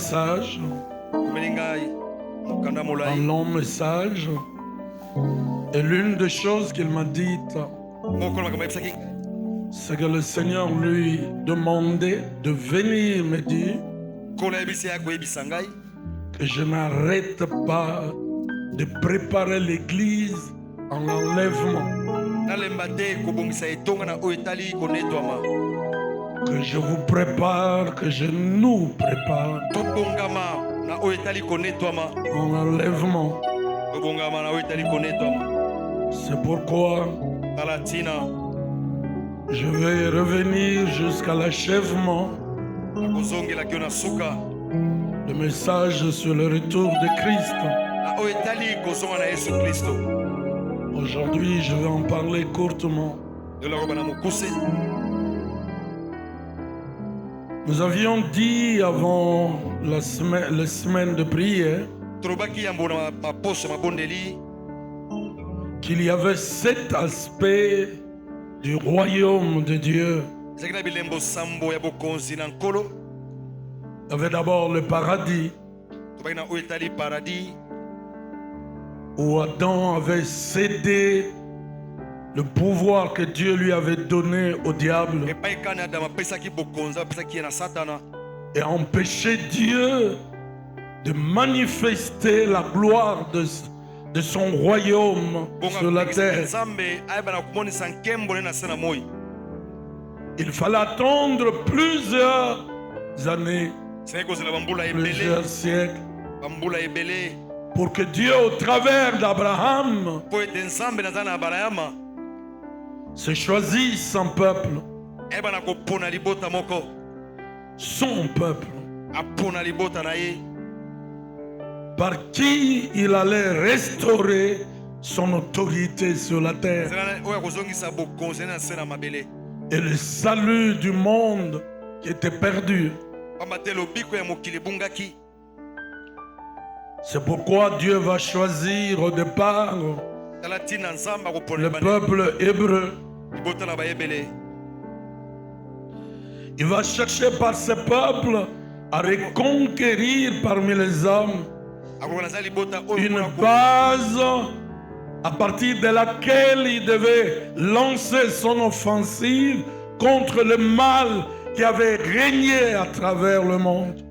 message, un long message. Et l'une des choses qu'il m'a dites, c'est que le Seigneur lui demandait de venir me dire que je n'arrête pas de préparer l'église en enlèvement. Que je vous prépare, que je nous prépare en enlèvement. C'est pourquoi je vais revenir jusqu'à l'achèvement. Le message sur le retour de Christ. Aujourd'hui, je vais en parler courtement. Nous avions dit avant la semaine de prière qu'il y avait 7 aspects du royaume de Dieu. Il y avait d'abord le paradis, où Adam avait cédé le pouvoir que Dieu lui avait donné au diable et empêché Dieu de manifester la gloire de son royaume sur la terre. Il fallait attendre plusieurs années, plusieurs siècles, pour que Dieu, au travers d'Abraham, se choisisse son peuple. Son peuple. Par qui il allait restaurer son autorité sur la terre. Et le salut du monde qui était perdu. C'est pourquoi Dieu va choisir au départ le peuple hébreu. Il va chercher par ce peuple à reconquérir parmi les hommes une base à partir de laquelle il devait lancer son offensive contre le mal qui avait régné à travers le monde.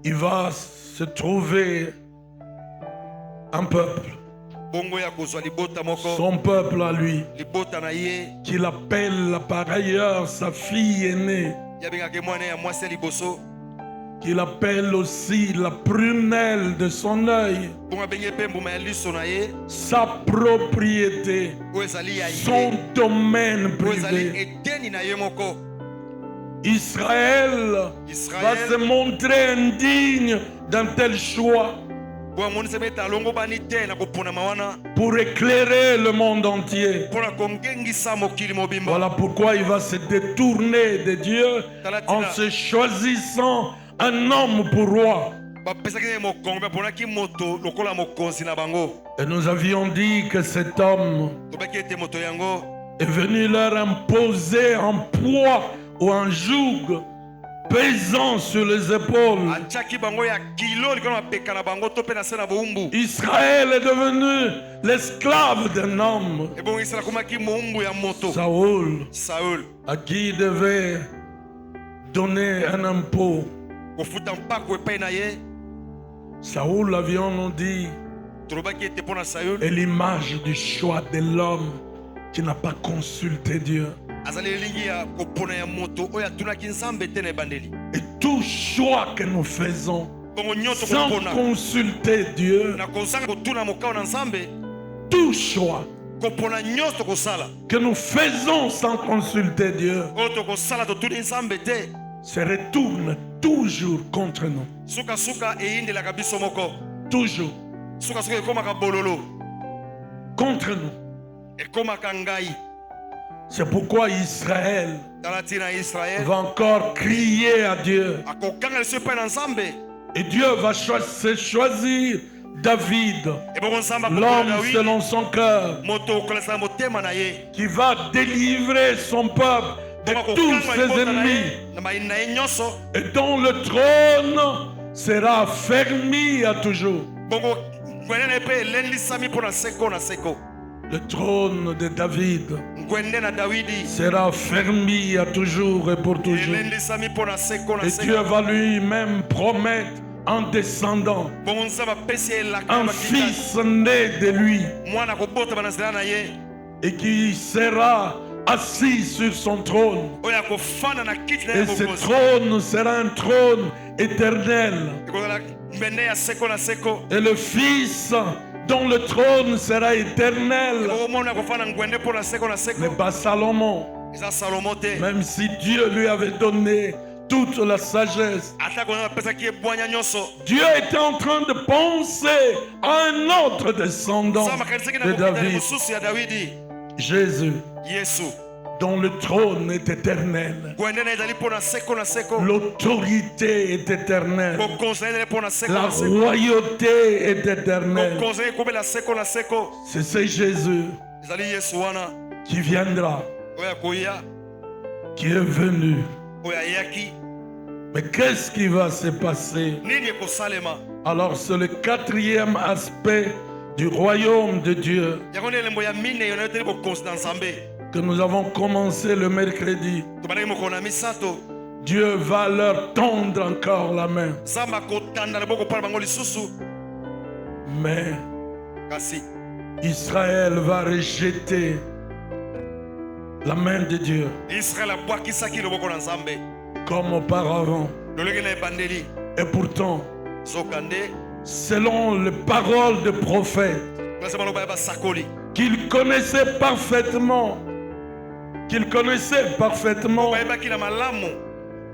Il va se trouver un peuple, son peuple à lui, qu'il appelle par ailleurs sa fille aînée, qu'il appelle aussi la prunelle de son œil, sa propriété, son domaine privé. Israël va se montrer indigne d'un tel choix pour éclairer le monde entier. Voilà pourquoi il va se détourner de Dieu en se choisissant un homme pour roi. Et nous avions dit que cet homme est venu leur imposer un poids ou un joug pesant sur les épaules. Israël est devenu l'esclave d'un homme, Saoul, à qui il devait donner un impôt. Saoul, avions-nous dit, est l'image du choix de l'homme qui n'a pas consulté Dieu. Et tout choix que nous faisons sans consulter Dieu, tout choix que nous faisons sans consulter Dieu se retourne toujours contre nous. Toujours contre nous. C'est pourquoi Israël va encore crier à Dieu. Et Dieu va se choisir David, l'homme selon son cœur, qui va délivrer son peuple de tous ses ennemis et dont le trône sera affermi à toujours. Le trône de David sera affermi à toujours et pour toujours. Et Dieu va lui-même promettre un descendant, un fils né de lui, et qui sera assis sur son trône. Et ce trône sera un trône éternel. Et le fils dont le trône sera éternel n'est pas Salomon. Même si Dieu lui avait donné toute la sagesse, Dieu était en train de penser à un autre descendant de David, Jésus, dont le trône est éternel, l'autorité est éternelle, la royauté est éternelle. C'est ce Jésus qui viendra, qui est venu. Mais qu'est-ce qui va se passer? Alors c'est le quatrième aspect du royaume de Dieu que nous avons commencé le mercredi. Dieu va leur tendre encore la main. Mais Israël va rejeter la main de Dieu comme auparavant. Et pourtant, selon les paroles de prophètes qu'il connaissait parfaitement,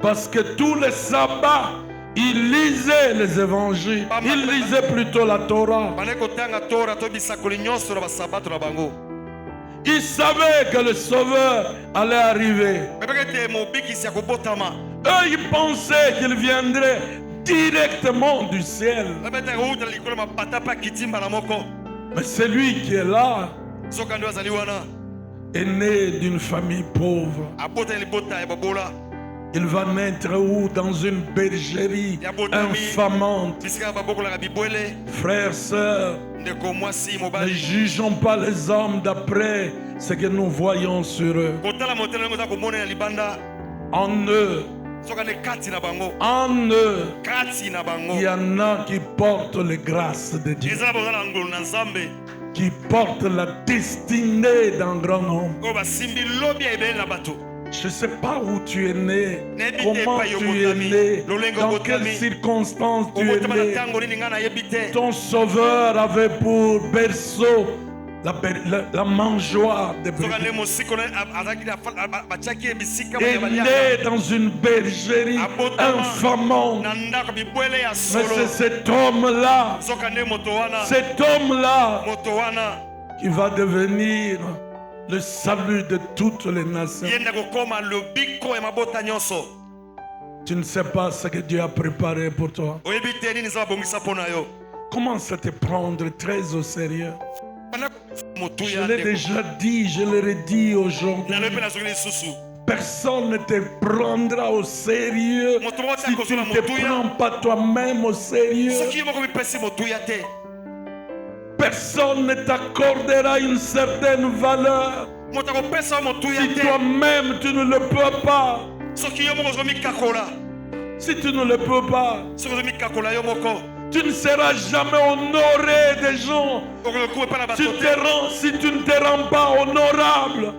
parce que tous les sabbats, il lisait les évangiles, il lisait plutôt la Torah. Il savait que le Sauveur allait arriver. Eux, ils pensaient qu'il viendrait directement du ciel. Mais celui qui est là est né d'une famille pauvre. Il va naître où? Dans une bergerie infamante. Frères, sœurs, ne jugeons pas les hommes d'après ce que nous voyons sur eux. En eux, il y en a qui portent les grâces de Dieu, qui portent la destinée d'un grand nombre. Je ne sais pas où tu es né, comment tu es né, dans quelles circonstances tu es né. Ton Sauveur avait pour berceau la mangeoire de brebis. Et né dans une bergerie infamante. Mais c'est cet homme-là qui va devenir le salut de toutes les nations. Tu ne sais pas ce que Dieu a préparé pour toi. Commence à te prendre très au sérieux. Je l'ai déjà dit, je le redis aujourd'hui. Personne ne te prendra au sérieux si tu ne te prends pas toi-même au sérieux. Personne ne t'accordera une certaine valeur si toi-même tu ne le peux pas. Si tu ne le peux pas, tu ne seras jamais honoré des gens. Si tu ne te rends pas honorable.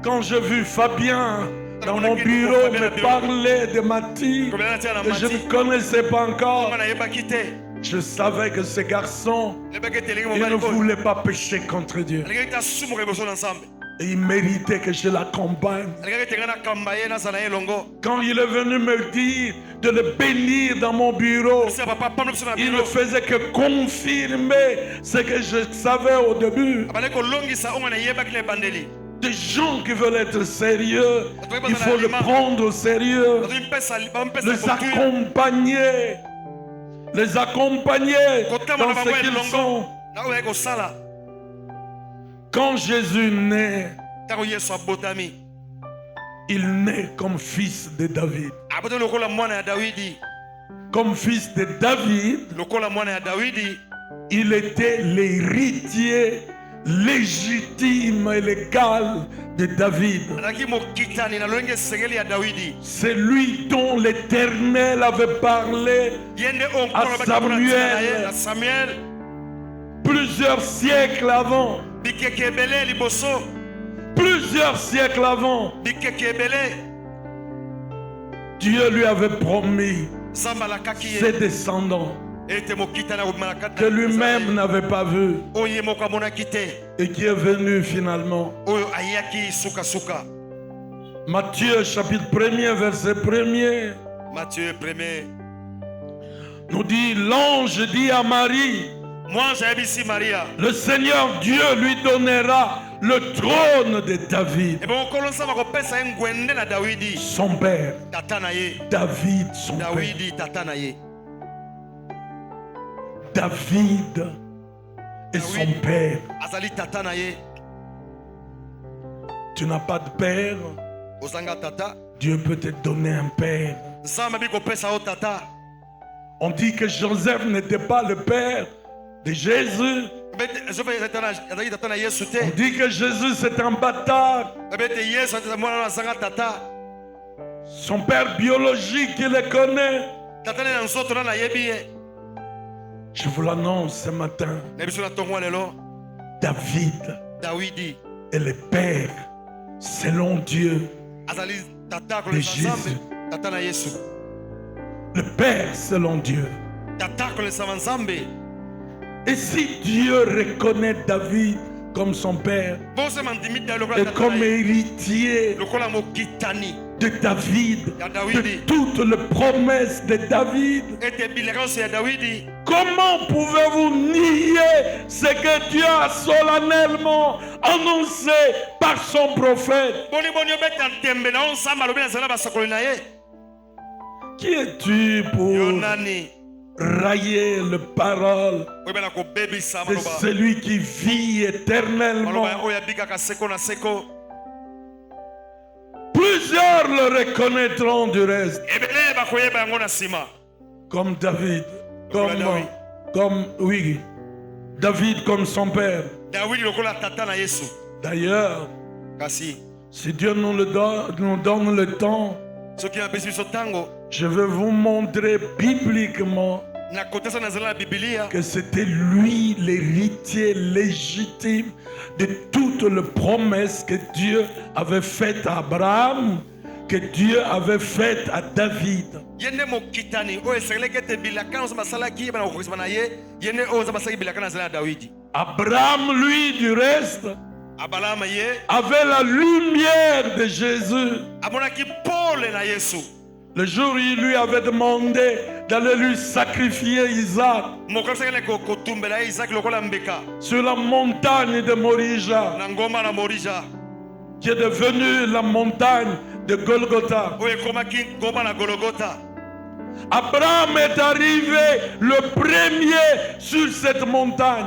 Quand j'ai vu Fabien dans mon bureau me parler de Mathilde, que je ne connaissais pas encore, je savais que ce garçon, il ne voulait pas pécher contre Dieu. Et il méritait que je l'accompagne. Quand il est venu me dire de le bénir dans mon bureau, il ne faisait que confirmer ce que je savais au début. Des gens qui veulent être sérieux, il faut le prendre au sérieux, les accompagner dans ce qu'ils sont. Quand Jésus naît, il naît comme fils de David. Comme fils de David, il était l'héritier légitime et légal de David. C'est lui dont l'Éternel avait parlé à Samuel plusieurs siècles avant. Plusieurs siècles avant, Dieu lui avait promis ses descendants que lui-même n'avait pas vu et qui est venu finalement. Matthieu chapitre 1er verset 1er nous dit, l'ange dit à Marie, le Seigneur Dieu lui donnera le trône de David, son père. David, son père. David est son père. Tu n'as pas de père, Dieu peut te donner un père. On dit que Joseph n'était pas le père de Jésus. On dit que Jésus c'est un bâtard. Son père biologique, il le connaît. Je vous l'annonce ce matin. David est le père selon Dieu de Jésus. Le père selon Dieu. Et si Dieu reconnaît David comme son père et comme héritier de David, de toutes les promesses de David, comment pouvez-vous nier ce que Dieu a solennellement annoncé par son prophète? Qui es-tu pour railler les paroles de celui qui vit éternellement? Plusieurs le reconnaîtront du reste. Comme David. David comme son père. D'ailleurs, si Dieu nous donne le temps, je vais vous montrer bibliquement que c'était lui l'héritier légitime de toutes les promesses que Dieu avait faites à Abraham, que Dieu avait faites à David. Abraham, lui, du reste, avait la lumière de Jésus. Le jour où il lui avait demandé d'aller lui sacrifier Isaac sur la montagne de Morija, qui est devenue la montagne de Golgotha. Abraham est arrivé le premier sur cette montagne,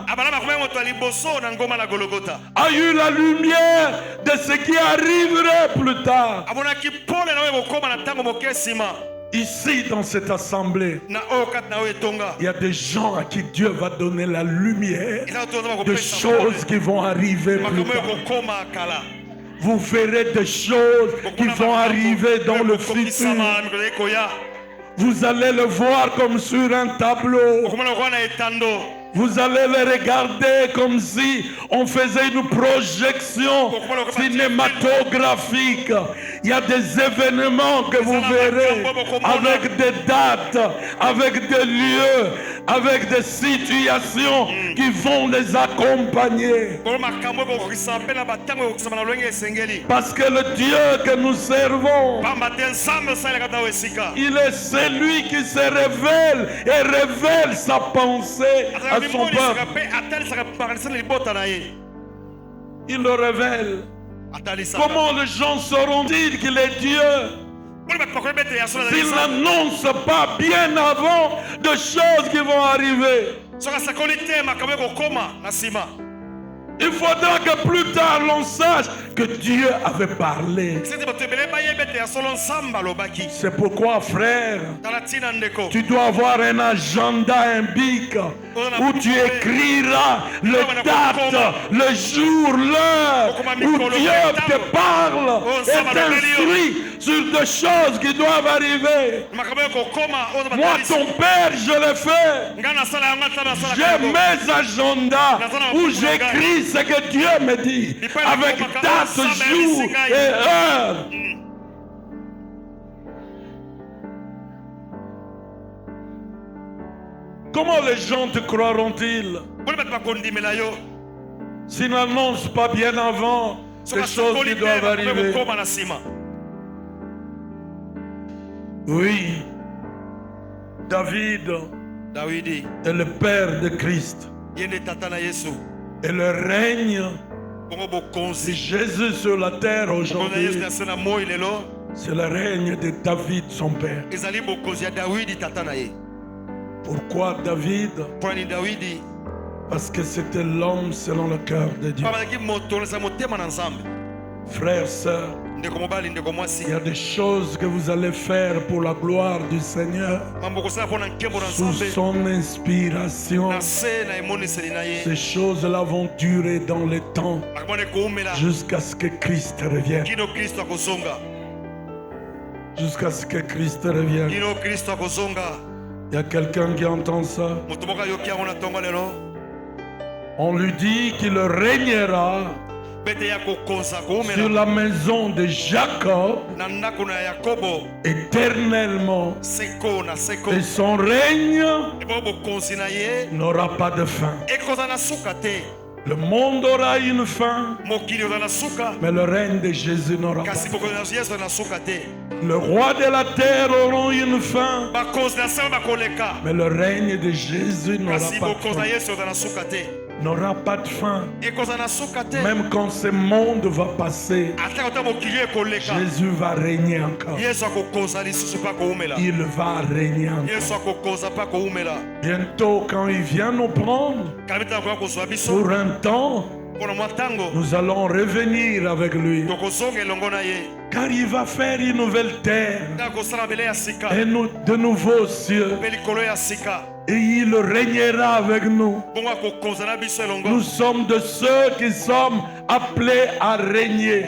a eu la lumière de ce qui arriverait plus tard. Ici dans cette assemblée, il y a des gens à qui Dieu va donner la lumière de choses qui vont arriver plus tard. Vous verrez des choses qui vont arriver dans le futur. Vous allez le voir comme sur un tableau. Vous allez le regarder comme si on faisait une projection cinématographique. Il y a des événements que vous verrez avec des dates, avec des lieux, avec des situations qui vont les accompagner. Parce que le Dieu que nous servons, il est celui qui se révèle et révèle sa pensée à son peuple. Il le révèle. Comment les gens sauront-ils qu'il est Dieu s'il n'annonce pas bien avant de choses qui vont arriver? Il faudra que plus tard l'on sache que Dieu avait parlé. C'est pourquoi, frère, tu dois avoir un agenda, un bic, où tu écriras le date, le jour, l'heure, où Dieu te parle et t'instruit sur des choses qui doivent arriver. Moi, ton père, je le fais. J'ai mes agendas où j'écris ce que Dieu me dit, avec date, jour et heure. Comment les gens te croiront-ils s'ils n'annoncent pas bien avant les choses qui doivent arriver? Oui, David est le père de Christ. Et le règne de Jésus sur la terre aujourd'hui, c'est le règne de David, son père. Pourquoi David? Parce que c'était l'homme selon le cœur de Dieu. Frères, sœurs, il y a des choses que vous allez faire pour la gloire du Seigneur sous son inspiration. Ces choses-là vont durer dans le temps jusqu'à ce que Christ revienne. Jusqu'à ce que Christ revienne. Il y a quelqu'un qui entend ça. On lui dit qu'il régnera sur la maison de Jacob éternellement, et son règne n'aura pas de fin. Le monde aura une fin, mais le règne de Jésus n'aura pas de fin. Le roi de la terre aura une fin, mais le règne de Jésus n'aura pas de fin. N'aura pas de fin. Même quand ce monde va passer, Jésus va régner encore. Il va régner encore. Bientôt, quand il vient nous prendre pour un temps, nous allons revenir avec lui, car il va faire une nouvelle terre et de nouveaux cieux, et il régnera avec nous. Nous sommes de ceux qui sommes appelés à régner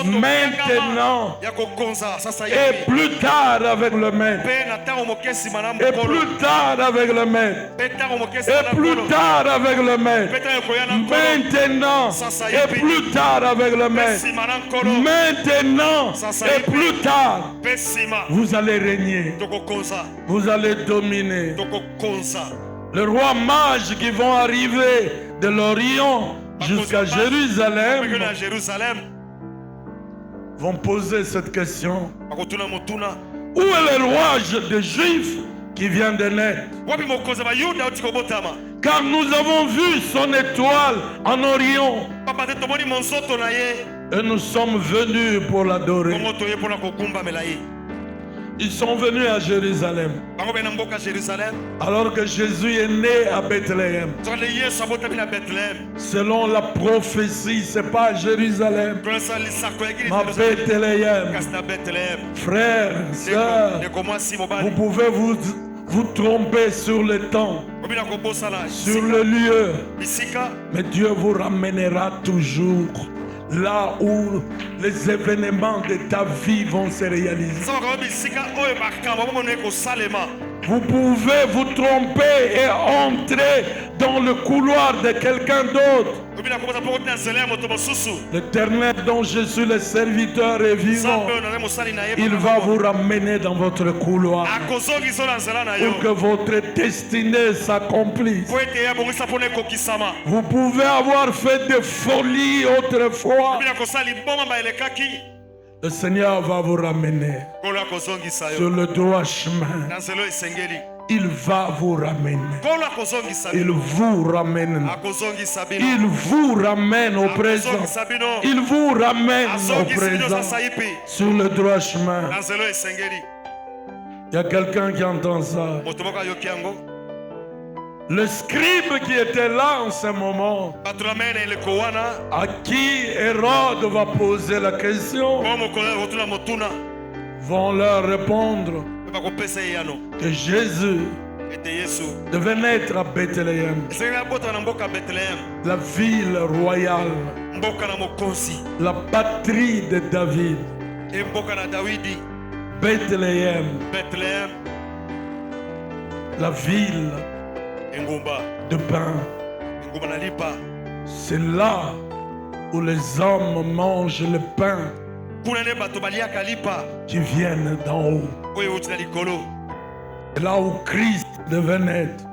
maintenant et plus tard avec le Maître, et plus tard avec le Maître, et plus tard avec le Maître, maintenant et plus tard avec le Maître, maintenant et plus tard. Vous allez régner, vous allez dominer. Les rois mages qui vont arriver de l'Orient jusqu'à Jérusalem vont poser cette question: où est le roi des Juifs qui vient de naître? Car nous avons vu son étoile en Orient et nous sommes venus pour l'adorer. Ils sont venus à Jérusalem alors que Jésus est né à Bethléem. Selon la prophétie, c'est pas à Jérusalem, mais à Bethléem. Frères, sœurs, vous pouvez vous tromper sur le temps, sur le lieu, mais Dieu vous ramènera toujours là où les événements de ta vie vont se réaliser. Vous pouvez vous tromper et entrer dans le couloir de quelqu'un d'autre. L'Éternel dont je suis le serviteur est vivant. Il va vous ramener dans votre couloir pour que votre destinée s'accomplisse. Vous pouvez avoir fait des folies autrefois. Le Seigneur va vous ramener sur le droit chemin. Il va vous ramener. Il vous ramène. Il vous ramène au présent. Il vous ramène au présent sur le droit chemin. Il y a quelqu'un qui entend ça. Le scribe qui était là en ce moment, à qui Hérode va poser la question, vont leur répondre que Jésus devait naître à Bethléem, la ville royale, la patrie de David. Bethléem, la ville de pain. C'est là où les hommes mangent le pain qui viennent d'en haut. C'est là où Christ devait naître.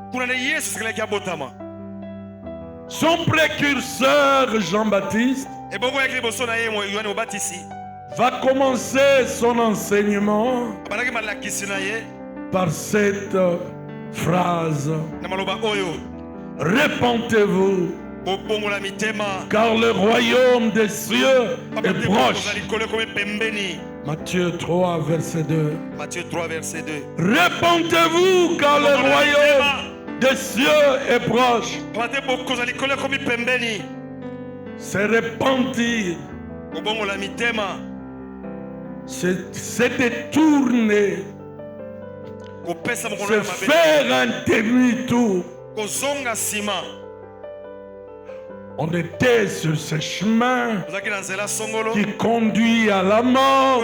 Son précurseur Jean-Baptiste va commencer son enseignement par cette phrase: répentez-vous, car le royaume des cieux est proche. Matthieu 3, verset 2. Répentez-vous, car le royaume des cieux est proche. Se repentir, se détourner, se faire un demi-tour. On était sur ce chemin qui conduit à la mort,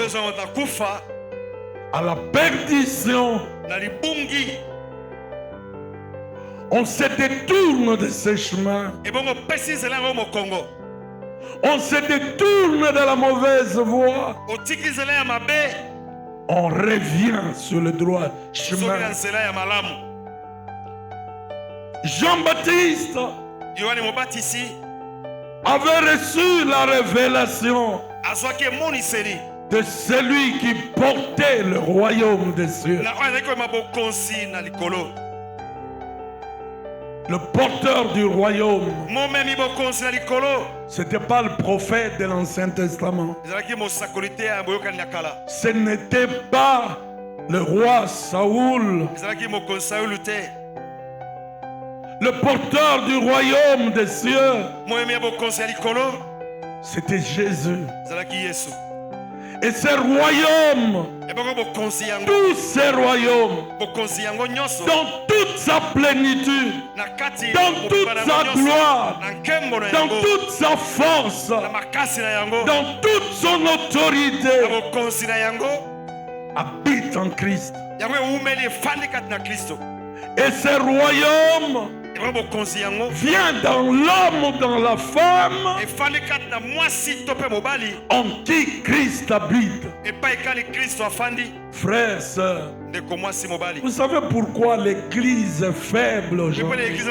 à la perdition. On se détourne de ce chemin. On se détourne de la mauvaise voie. On revient sur le droit chemin. Jean-Baptiste avait reçu la révélation de celui qui portait le royaume des cieux. Le porteur du royaume, ce n'était pas le prophète de l'Ancien Testament. Ce n'était pas le roi Saoul. Le porteur du royaume des cieux, c'était Jésus. Et ces royaumes, tous ces royaumes, dans toute sa plénitude, dans toute sa gloire, dans toute sa force, dans toute son autorité, habite en Christ. Et ces royaumes vient dans l'homme ou dans la femme en qui Christ habite. Frères, sœurs, vous savez pourquoi l'église est faible aujourd'hui?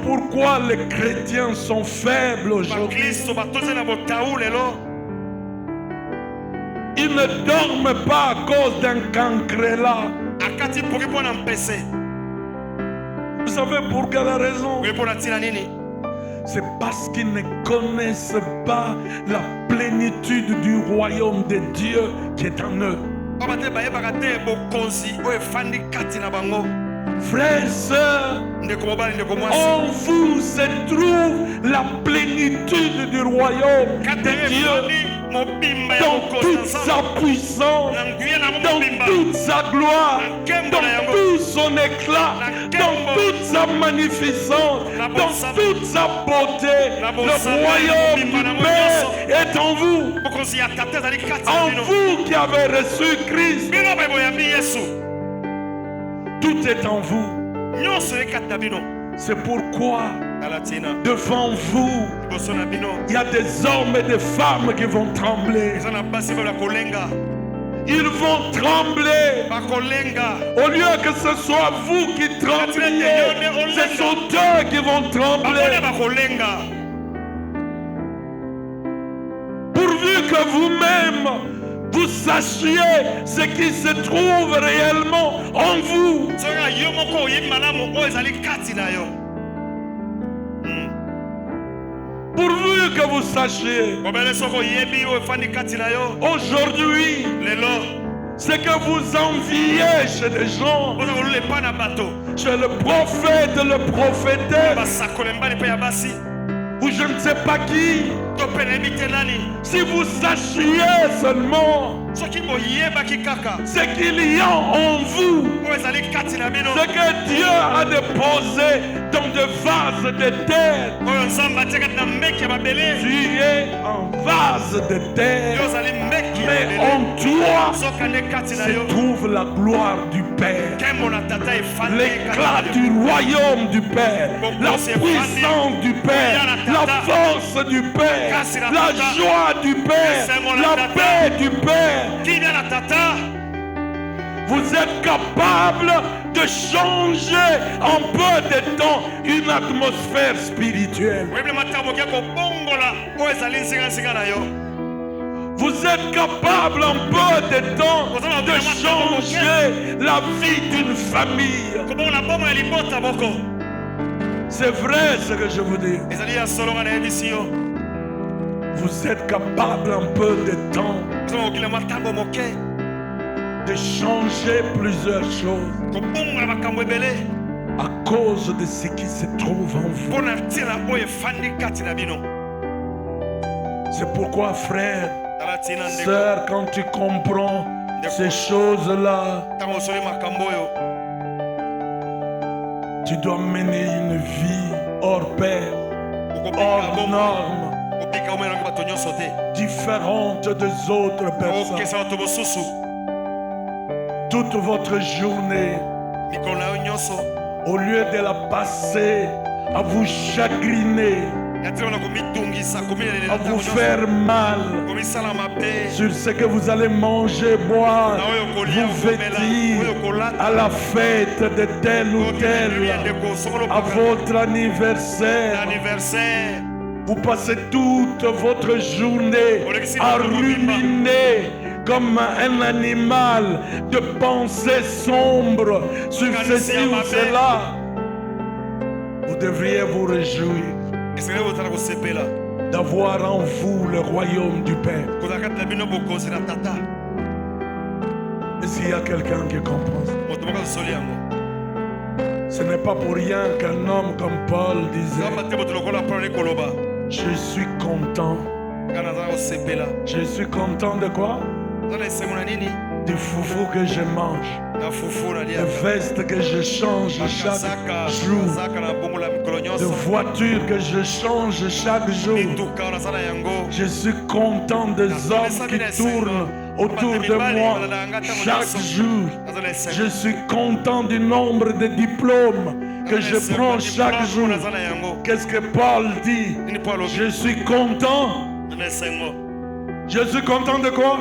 Pourquoi les chrétiens sont faibles aujourd'hui? Ils ne dorment pas à cause d'un cancrélat. Vous savez pour quelle raison? C'est parce qu'ils ne connaissent pas la plénitude du royaume de Dieu qui est en eux. Frères et sœurs, en vous se trouve la plénitude du royaume de Dieu, dans toute sa puissance, dans toute sa gloire, dans tout son éclat, dans toute sa magnificence, dans toute sa beauté. Le royaume du Père est en vous. En vous qui avez reçu Christ, tout est en vous. C'est pourquoi devant vous, il y a des hommes et des femmes qui vont trembler. Ils vont trembler. Au lieu que ce soit vous qui trembliez, ce sont eux qui vont trembler. Pourvu que vous-même vous sachiez ce qui se trouve réellement en vous. Pourvu que vous sachiez, aujourd'hui, C'est que vous enviez chez des gens, chez le prophète, le prophétesse, ou je ne sais pas qui. Si vous sachiez seulement ce qu'il y a en vous, ce que Dieu a déposé dans des vases de terre. Tu es un vase de terre, mais en toi se trouve la gloire du Père, l'éclat du royaume du Père, la puissance du Père, la force du Père, la joie du Père, la paix du Père. Vous êtes capable de changer en peu de temps une atmosphère spirituelle. Vous êtes capable en peu de temps de changer la vie d'une famille. C'est vrai ce que je vous dis. Vous êtes capable en peu de temps de changer plusieurs choses à cause de ce qui se trouve en vous. C'est pourquoi, frère, sœur, quand tu comprends ces choses-là, tu dois mener une vie hors pair, hors norme, différente des autres personnes. Toute votre journée, au lieu de la passer à vous chagriner, à vous faire mal sur ce que vous allez manger, boire, vous vêtir à la fête de tel ou tel, à votre anniversaire. Vous passez toute votre journée à ruminer comme un animal de pensées sombres sur ceci ou cela. Vous devriez vous réjouir d'avoir en vous le royaume du Père. Est-ce qu'il y a quelqu'un qui comprend ça? Ce n'est pas pour rien qu'un homme comme Paul disait: je suis content. Je suis content de quoi? Du foufou que je mange, de veste que je change chaque jour, de voiture que je change chaque jour. Je suis content des hommes qui tournent autour de moi chaque jour. Je suis content du nombre de diplômes que je prends chaque jour. Qu'est-ce que Paul dit? Je suis content. Je suis content de quoi?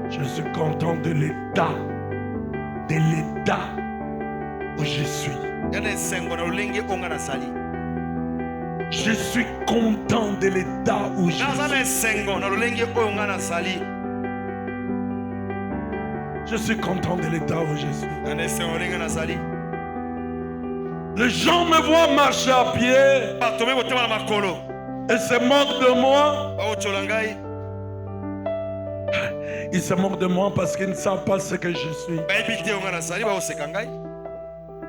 Je suis content de l'état où je suis. Je suis content de l'état où je suis. Je suis content de l'état où je suis. Les gens me voient marcher à pied et se moquent de moi. Ils se moquent de moi parce qu'ils ne savent pas ce que je suis.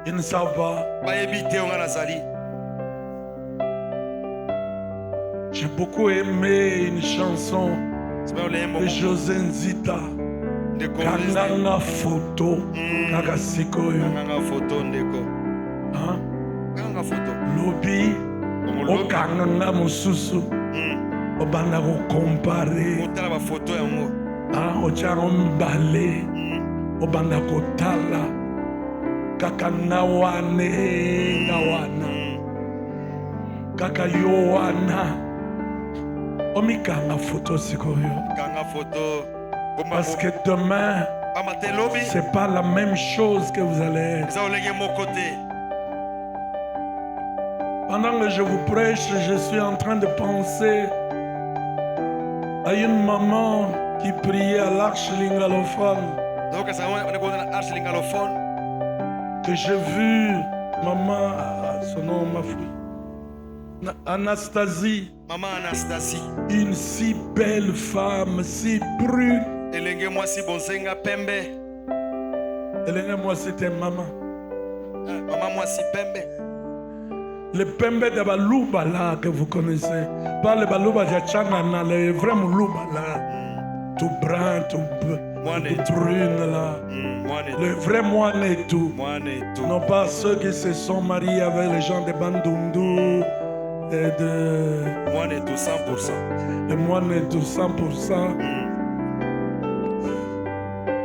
Ils ne savent pas. J'ai beaucoup aimé une chanson de José Nzita. Kanganga photo. Kakasikoyo. Lobi. Okanganga mususu. Obanda ko compare. Ochango mbale. Obanda ko tala. Kaka nawane. Kaka yowana. Omikanga photo sikoyo. Parce que demain, c'est pas la même chose que vous allez être. Pendant que je vous prêche, je suis en train de penser à une maman qui priait à l'Arche Lingalophone. Que j'ai vu, maman, son nom m'a fui. Anastasie. Maman Anastasie. Une si belle femme, si brune. Elenge moi si bonzenga pembe. Elenge moi c'était maman. Maman moi si pembe. Le pembe de Balouba là que vous connaissez. Pas le Balouba de Tchanana, le vrai Moulouba là. Tout brun, tout brune là. Le vrai moine et tout. Non pas ceux qui se sont mariés avec les gens de Bandundu. Et de... Moine et tout 100%. Le moine et tout 100%.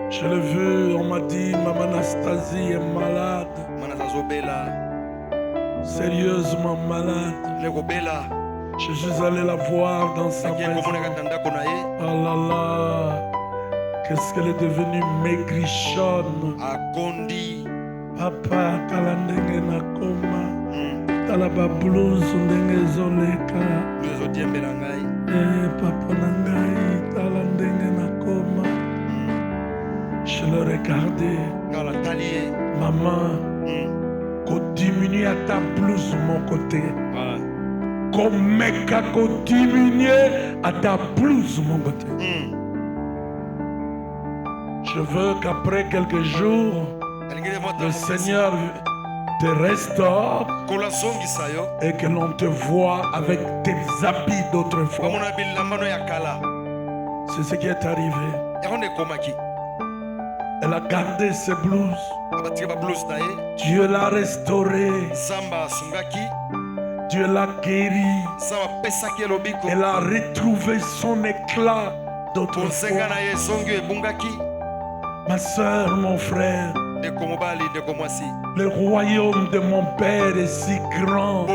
Je l'ai vu, on m'a dit, maman Anastasie est malade. Sérieusement malade. Je suis allé la voir dans sa maison. Oh là là, qu'est-ce qu'elle est devenue maigrichonne. Papa, tala ndenge na koma. Tala ba blouse ndenge zoleka. Papa nangai, tala ndenge na koma. Je le regardais. Maman, qu'on diminue à ta blouse mon côté. Qu'on mec qu'on diminue à ta blouse mon côté. Je veux qu'après quelques jours, le Seigneur te restaure et que l'on te voit avec tes habits d'autrefois. C'est ce qui est arrivé. Elle a gardé ses blouses. Dieu l'a restaurée. Dieu l'a guérie. Elle a retrouvé son éclat d'autrefois. Ma soeur, mon frère, le royaume de mon Père est si grand,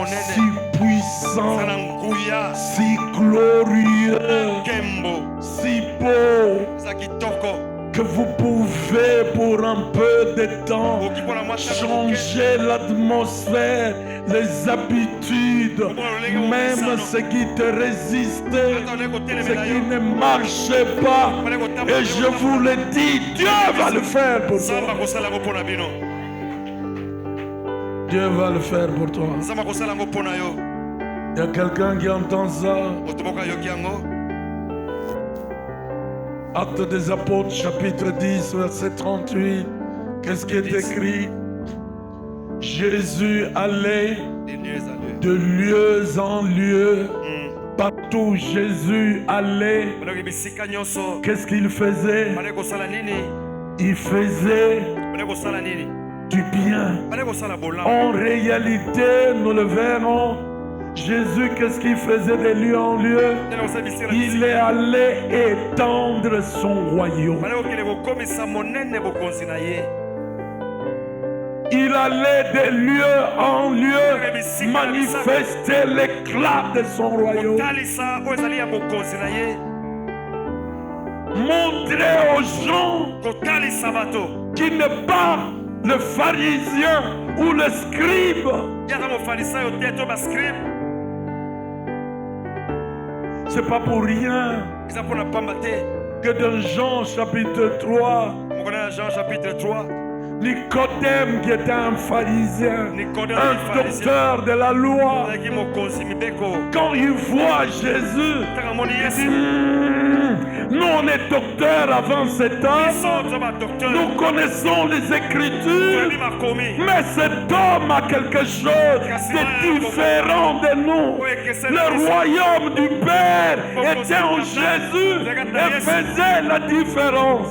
si puissant, si glorieux, si beau, que vous pouvez pour un peu de temps changer l'atmosphère, les habitudes, même ce qui te résistait, ce qui ne marchait pas. Et je vous le dis, Dieu va le faire pour toi. Dieu va le faire pour toi. Il y a quelqu'un qui entend ça. Actes des Apôtres, chapitre 10, verset 38. Qu'est-ce qui est écrit? Jésus allait de lieu en lieu. Partout Jésus allait. Qu'est-ce qu'il faisait? Il faisait du bien. En réalité, nous le verrons. Jésus, qu'est-ce qu'il faisait de lieu en lieu? Il est allé étendre son royaume. Il allait de lieu en lieu manifester l'éclat de son royaume. Montrer aux gens qui n'est pas le pharisien ou le scribe. C'est pas pour rien que dans Jean chapitre 3, Nicodème qui était un pharisien, un docteur de la loi, quand il voit Jésus, il dit, nous on est docteurs avant cet homme, nous connaissons les Écritures, mais cet homme a quelque chose de différent de nous. Le royaume du Père était en Jésus et faisait la différence.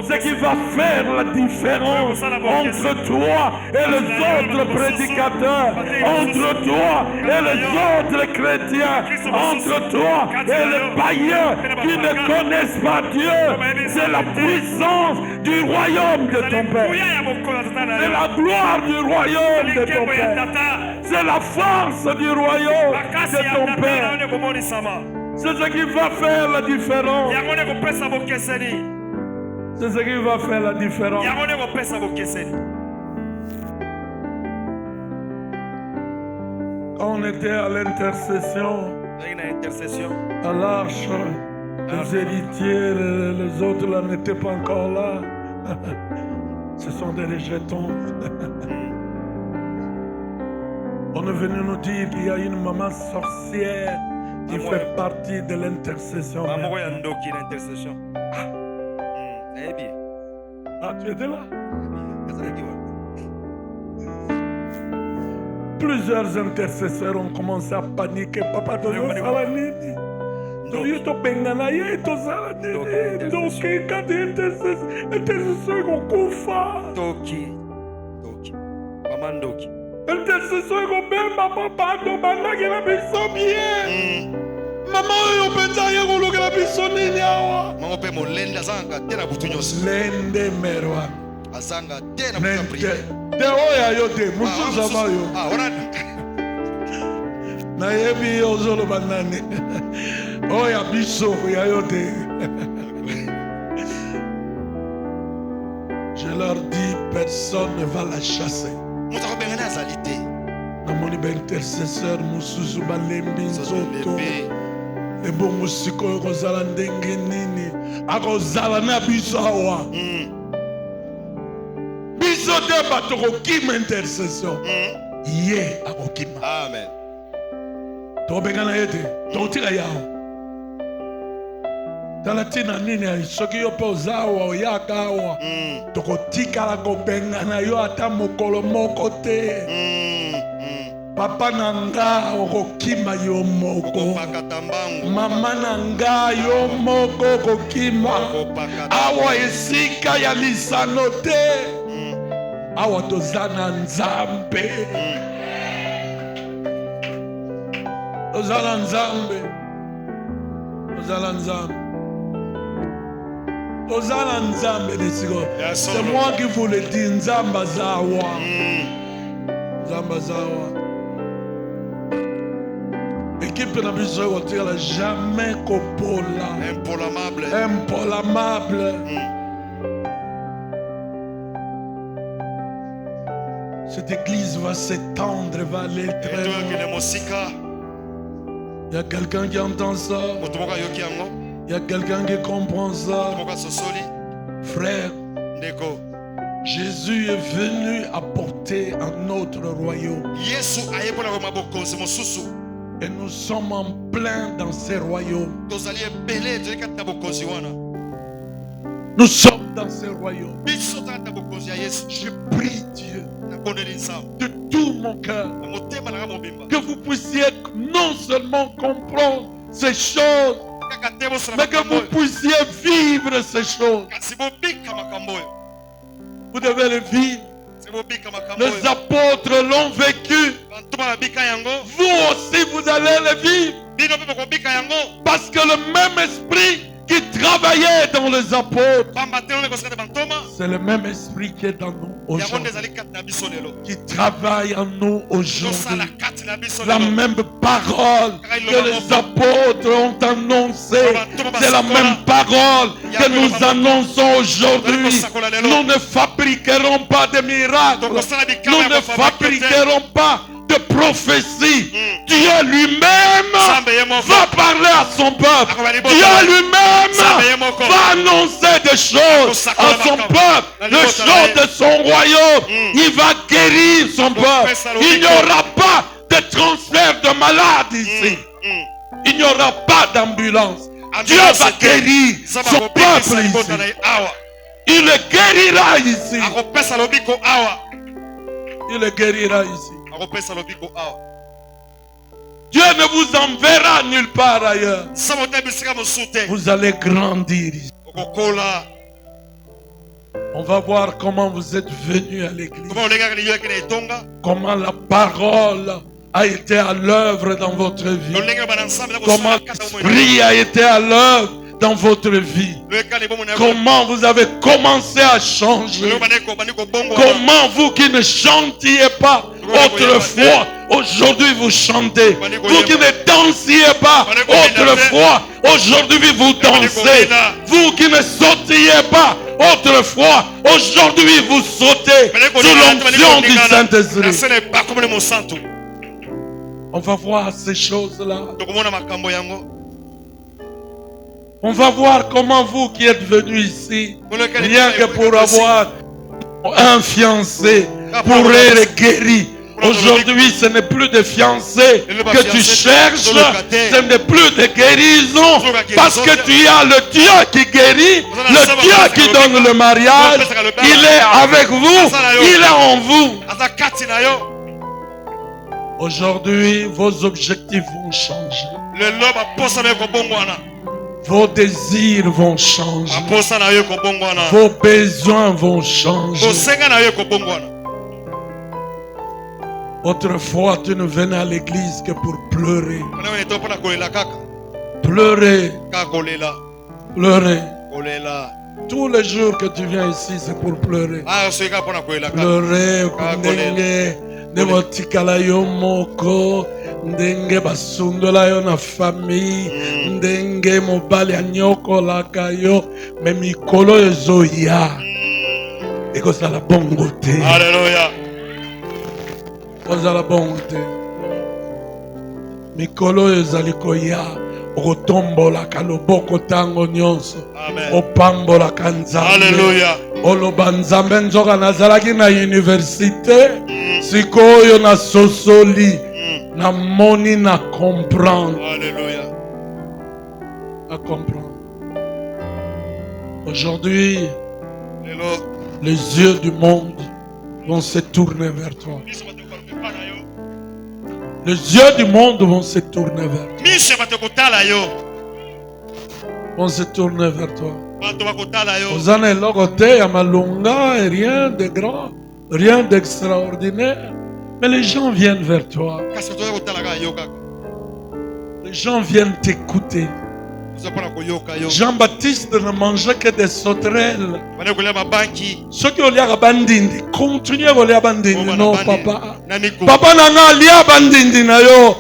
Ce qui va faire la différence entre toi et les autres prédicateurs, entre toi et les autres chrétiens, entre toi et les païens qui ne connaissent pas Dieu, c'est la puissance du royaume de ton Père. C'est la gloire du royaume de ton Père. C'est la force du royaume de ton Père. C'est ce qui va faire la différence. C'est ce qui va faire la différence. Quand on était à l'intercession, à l'arche, les héritiers, les autres là n'étaient pas encore là. Ce sont des rejetons. On est venu nous dire qu'il y a une maman sorcière qui fait partie de l'intercession. Maman ya ndoki l'intercession. Eh bien. Ah, tu étais là? Kazalaki wa. Plusieurs intercesseurs ont commencé à paniquer. Papa, tu es salanini. Tu es bengana, tu es salanini. Donc, quand tu es intercesseur, on koufa. Ndoki. Maman ndoki. Intercesseur, on met maman, pardon, maman, qui a besoin bien. Maman, on peut dire que la personne est là. Maman pe molenda zanga tena butu nyonso. Lende merwa. Azanga tena butu prière. Te oya yo te, musu zama yo. Ah, ora. Na yebi yo zolo banane. Oya biso ya yo te. Je leur dis, personne ne va la chasser. Mutu ko bengana azalite. Namoni ba intercesseur mususu balembi nzoto. Ebongo sikoyo kozala ndenge nini akozala na biso awa biso te bato kokima intercession ye akokima. Amen. Tokobengana ye te tokotika yawo tala ntina nini soki yo mpe oza awa oyaka awa tokotikala kobengana yo ata mokolo moko te. Papa nanga okokima yo moko, mama nanga yo moko okokima. Awa esika ya lisano te, awa toza na Nzambe. Toza na Nzambe. Toza na Nzambe. Toza na Nzambe desiko. C'est moi qui vous le dis, Nzamba zawa. Nzamba zawa. Équipe na biso kotira jamais kopola. Impolamable. Impolamable. Cette église va s'étendre, va aller très loin. Il y a quelqu'un qui entend ça. Il y a quelqu'un qui comprend ça. Frère, Jésus est venu apporter un autre royaume. Et nous sommes en plein dans ces royaumes. Nous sommes dans ces royaumes. Je prie Dieu de tout mon cœur que vous puissiez non seulement comprendre ces choses, mais que vous puissiez vivre ces choses. Vous devez le vivre. Les apôtres l'ont vécu. Vous aussi, vous allez le vivre. Parce que le même esprit qui travaillait dans les apôtres, c'est le même esprit qui est dans nous aujourd'hui, qui travaille en nous aujourd'hui. La même parole que les apôtres ont annoncée, c'est la même parole que nous annonçons aujourd'hui. Nous ne fabriquerons pas de miracles, nous ne fabriquerons pas de prophétie. Dieu lui-même va parler à son peuple. Dieu lui-même va annoncer des choses à son peuple, les choses de son royaume. Il va guérir son peuple. Il n'y aura pas de transfert de malades ici. Il n'y aura pas d'ambulance. Dieu va guérir son peuple ici. Il le guérira ici. Il le guérira ici. Dieu ne vous enverra nulle part ailleurs. Vous allez grandir ici. On va voir comment vous êtes venus à l'église. Comment la parole a été à l'œuvre dans votre vie. Comment l'esprit a été à l'œuvre dans votre vie. Comment vous avez commencé à changer. Comment vous qui ne chantiez pas autrefois, aujourd'hui vous chantez. Vous qui ne dansiez pas autrefois, aujourd'hui vous dansez. Vous qui ne sautiez pas autrefois, aujourd'hui vous sautez sous l'onction du Saint-Esprit. On va voir ces choses-là. On va voir comment vous qui êtes venus ici, rien que pour avoir un fiancé, pour être guéri, Aujourd'hui, ce n'est plus de fiancés que tu cherches, ce n'est plus de guérison, parce que tu as le Dieu qui guérit, le Dieu qui donne le mariage. Il est avec vous, il est en vous. Aujourd'hui, vos objectifs vont changer. Vos désirs vont changer. Vos besoins vont changer. Autrefois, tu ne venais à l'église que pour pleurer. Pleurer. Pleurer. Tous les jours que tu viens ici, c'est pour pleurer. Pleurer. Nemotikala yo moko, ndenge basundola yo na famille, ndenge mobali anyokolaka yo, mais mikolo ezoya. Ekozala bongo te. Alléluia. Ekozala bongo te. Mikolo ezali koya, okotombolaka loboko tango nyonso. Opambolaka nzambe. Alléluia. Oloba nzambe nzoka nazalaki na université. Sikoyo na sosoli, na moni na comprendre. Alléluia. À comprendre. Aujourd'hui, les yeux du monde vont se tourner vers toi. Les yeux du monde vont se tourner vers toi. Vont se tourner vers toi. Vous en êtes là côté à Malunga et rien de grand. Rien d'extraordinaire. Mais les gens viennent vers toi. Les gens viennent t'écouter. Jean-Baptiste ne mangeait que des sauterelles. Ceux qui ont l'air bandindi, continuez à aller bandindi. Non, papa. Papa n'a lia bandindi na yo.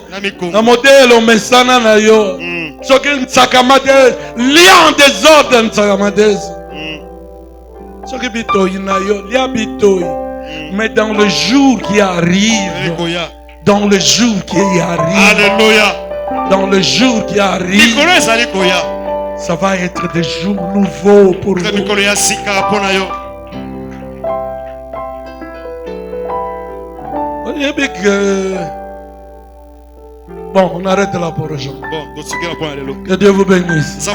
Na modèle au mesana na yo. Ceux qui nsakamade lia en désordre nsakamade. Ceux qui bitoy na yo lia bitoy. Mais dans le jour qui arrive, dans le jour qui arrive, Alléluia. Dans le jour qui arrive, ça va être des jours nouveaux pour vous. Bon, on arrête là pour aujourd'hui. Que Dieu vous bénisse.